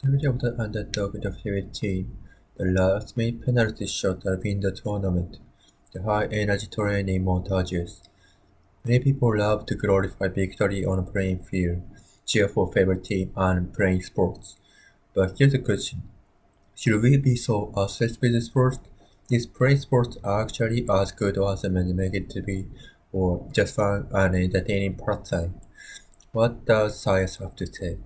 The video of the underdog of the favorite team, the last-minute penalty shot that win the tournament, the high-energy training montages. Many people love to glorify victory on a playing field, cheer for favorite team, and playing sports. But here's the question: should we be so obsessed with sports? Is playing sports actually as good as many make it to be, or just fun and entertaining pastime? What does science have to say?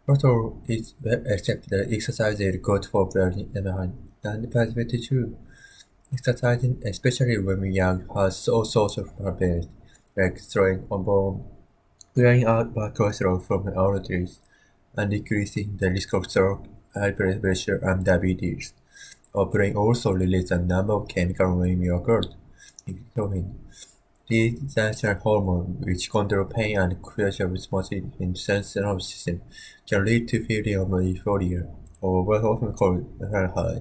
First of all, it's well accepted that exercise is good for building the mind, and that's very true. Exercising, especially when we're young, has all sorts of benefits, like throwing on bone, clearing out bad cholesterol from the arteries, and decreasing the risk of stroke, high blood pressure, and diabetes. Our brain also releases a number of chemicals when we are good, including these natural hormones, which control pain and create responses in the central nervous system, can lead to feeling of euphoria, or what often called high.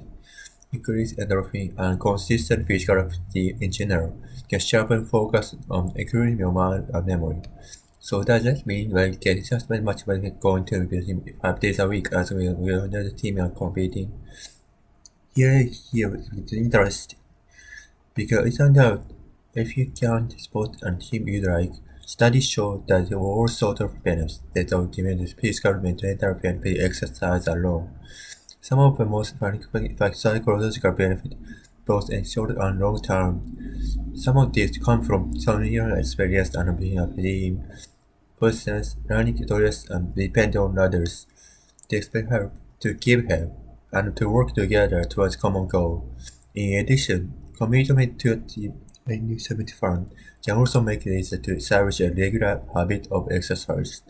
Increased endorphin and consistent physical activity in general can sharpen focus on improving your mind and memory. So does that mean we get just as much benefit going to the gym 5 days a week as we another team are competing? Here it's interesting because it turns out if you can spot and team you like, studies show that there are all sorts of benefits that ultimately physical and mental benefit exercise alone. Some of the most psychological benefits, both in short and long term. Some of these come from familiar experience and being a team, persons, learning to trust and depend on others. They expect help, to give help, and to work together towards common goal. In addition, commitment to a team and community fun can also make it easier to establish a regular habit of exercise.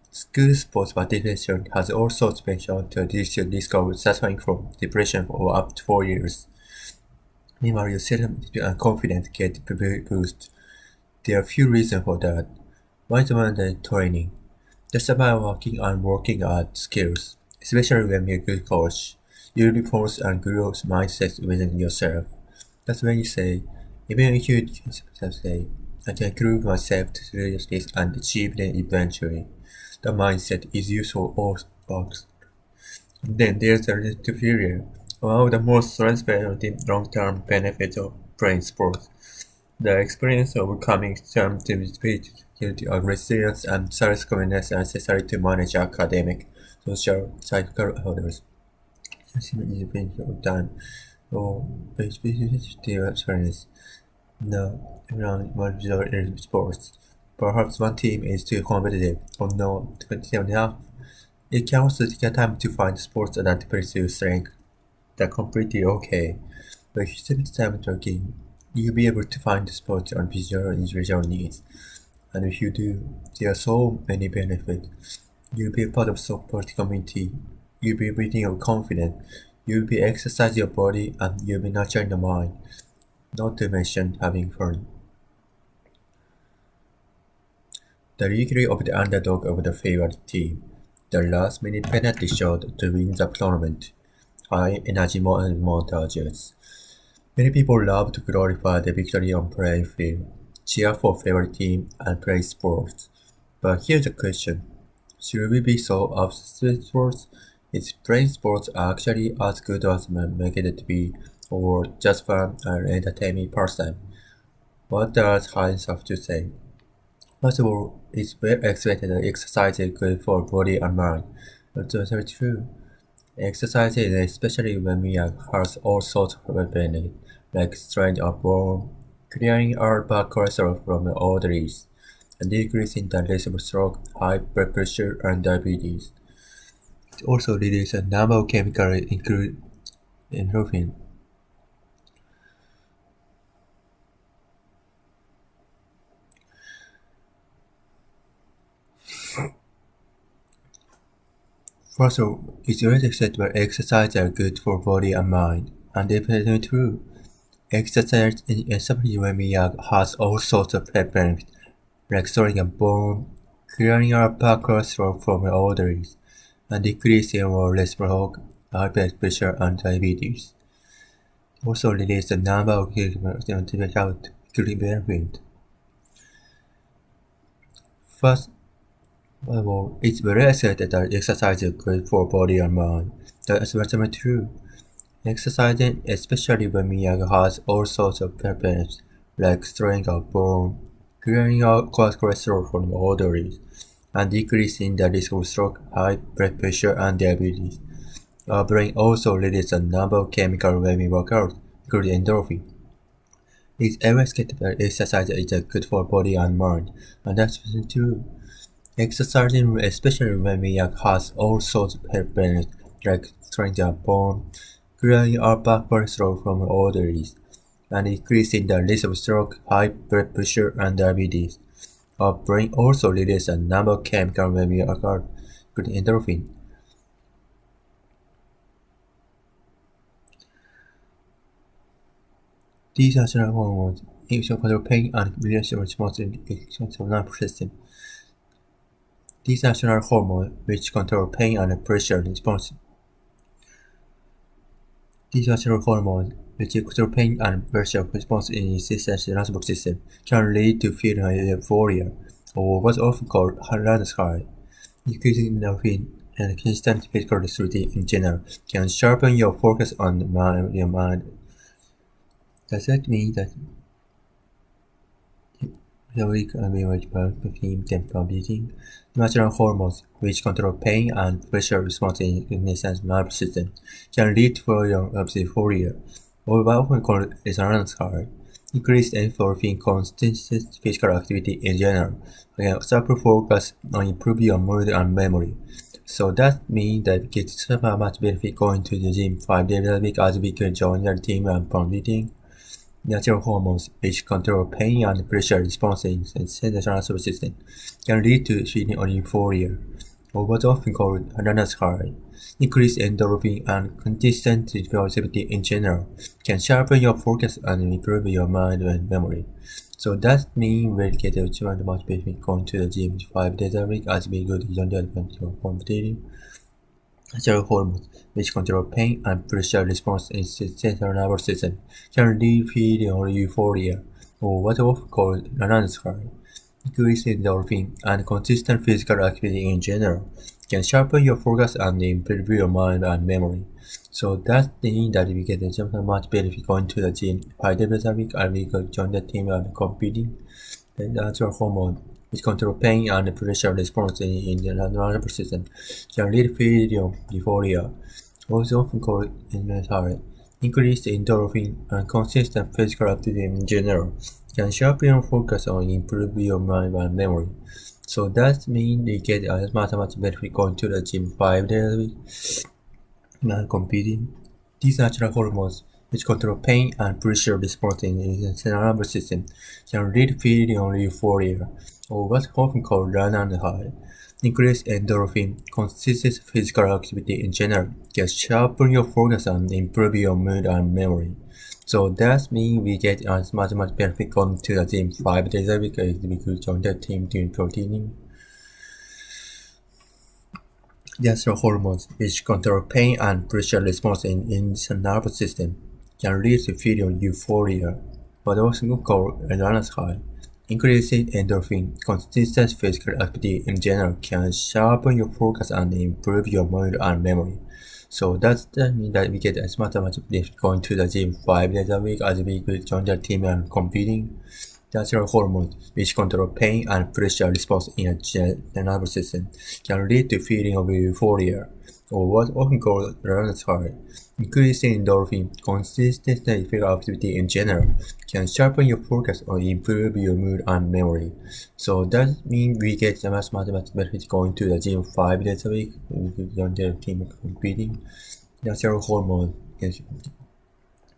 School sports participation has also been shown to reduce the risk of suffering from depression for up to 4 years. Meanwhile, your self-esteem and confidence get boosted. There are few reasons for that. One is the training. Just about working at skills, especially when you're a good coach. You'll be forced and grow mindset within yourself. That's when you say, even if you just say, I can prove myself to do this and achieve it eventually. The mindset is useful all box. Then there's the superior. One of the most transparent long-term benefits of playing sports. The experience of overcoming some difficulties, resilience, and self-confidence are necessary to manage academic, social, psychical hurdles. Is being done or the experience. No, around one result in sports. Perhaps one team is too competitive or not competitive enough. It can also take time to find sports that plays your strength. That's completely okay. But if you spend time talking, you'll be able to find the sports and visual individual needs. And if you do, there are so many benefits. You'll be a part of support community. You'll be building your confidence. You'll be exercising your body and you'll be nurturing the mind. Not to mention having fun. The victory of the underdog over the favorite team. The last-minute penalty shot to win the tournament. High-energy montages. Many people love to glorify the victory on playing field, cheer for favorite team, and play sports. But here's the question: should we be so obsessed with sports? Is playing sports actually as good as men make it to be, or just fun and entertaining pastime? What does science have to say? First of all, it's well accepted that exercise is good for body and mind. That's very true. Exercising, especially when we are, has all sorts of benefits, like strength of bone, clearing out bad cholesterol from the arteries, and decreasing the risk of stroke, high blood pressure, and diabetes. It also releases a number of chemicals, including endorphin. First of all, it's already accepted that exercise are good for body and mind, and definitely true. Exercise, especially when we are, has all sorts of benefits, like storing a bone, clearing our bad cholesterol from the arteries, and decreasing our risk for high blood pressure and diabetes. Also release a number of chemicals including benefit. First, Well, it's very accepted that exercise is good for body and mind. That's very true. Exercising, especially when we are young, has all sorts of benefits, like strengthening our bone, clearing out cholesterol from the arteries, and decreasing the risk of stroke, high blood pressure, and diabetes. Our brain also releases a number of chemicals when we work out, including endorphin. It's always get that exercise is good for body and mind, and that's true. Exercising, especially when we are has all sorts of health benefits, like strengthening our bone, clearing our bad cholesterol from the arteries, and increasing the risk of stroke, high blood pressure, and diabetes. Our brain also releases a number of chemicals when we work out, including endorphin. These natural hormones control pain and relaxation response in the nervous system. These natural hormones, which control pain and pressure response. These natural hormones, which control pain and pressure response in the nervous system, can lead to feeling of euphoria, or what's often called Hana's high. Increasing endorphin and constant physical activity in general can sharpen your focus on your mind. Does that mean that the weak and very between them competing? Natural hormones, which control pain and pressure response in the nervous system, can lead to feeling of euphoria, or what often called resonance high. Increased endorphin constant physical activity in general can sharpen focus on improving your mood and memory. So that means that kids have much benefit going to the gym 5 days a week as we can join their team and competing. Natural hormones, which control pain and pressure responses in the central nervous system, can lead to feeling of euphoria, or what's often called Hana's high. Increased endorphin and consistent physical activity in general can sharpen your focus and improve your mind and memory. So that means we'll get a much benefit going to the gym 5 days a week as we go to the competing. Natural hormones, which control pain and pressure response in the central nervous system, can lead feeling of euphoria, or what often called Hana's high. Increased endorphin and consistent physical activity in general can sharpen your focus and improve your mind and memory. So that means that we get just much benefit going to the gym 5 days a week and we could join the team and competing. The natural hormone, which control pain and pressure response in the nervous system, can lead feeling of euphoria, also often called anxiety. Increased endorphin and consistent physical activity in general can sharpen your focus on improve your mind and memory. So that means we get as much benefit going to the gym 5 days a week and competing. These natural hormones, which control pain and pressure response in the central nervous system, can lead feeling of euphoria, or what's often called run and high. Increased endorphin, consistent physical activity in general, can sharpen your focus and improve your mood and memory. So that means we get as much benefit going to the gym 5 days a week as we could join the team doing proteining. Natural hormones, which control pain and pressure response in the nervous system, can lead to feeling euphoria, but also called adrenaline high. Increasing endorphin, consistent physical activity in general can sharpen your focus and improve your mood and memory. So that means that we get as much benefit going to the gym 5 days a week as we could join the team and competing. Natural hormones, which control pain and pressure response in the nervous system, can lead to feeling of euphoria, or what often called runner's high. Increasing endorphin, consistent physical activity in general, can sharpen your focus or improve your mood and memory. So that means we get much benefit going to the gym 5 days a week. We could join the team competing. Natural hormone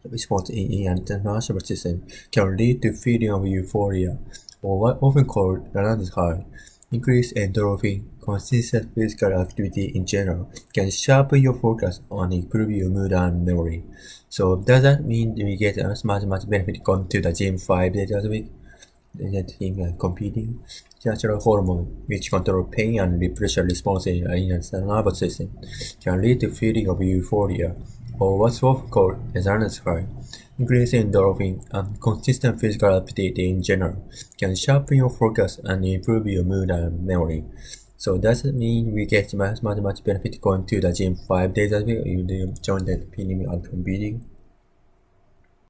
response in the nervous system can lead to feeling of euphoria, or what often called runner's high. Increased endorphin, consistent physical activity in general, can sharpen your focus and improve your mood and memory. So does that mean we get as much benefit going to the gym 5 days a week? In competing. Natural hormone, which control pain and pressure response in the nervous system, can lead to feeling of euphoria, or what's often called resonance high. Increasing endorphin and consistent physical activity in general can sharpen your focus and improve your mood and memory. So does it mean we get much benefit going to the gym 5 days a week? You join that feeling of competing?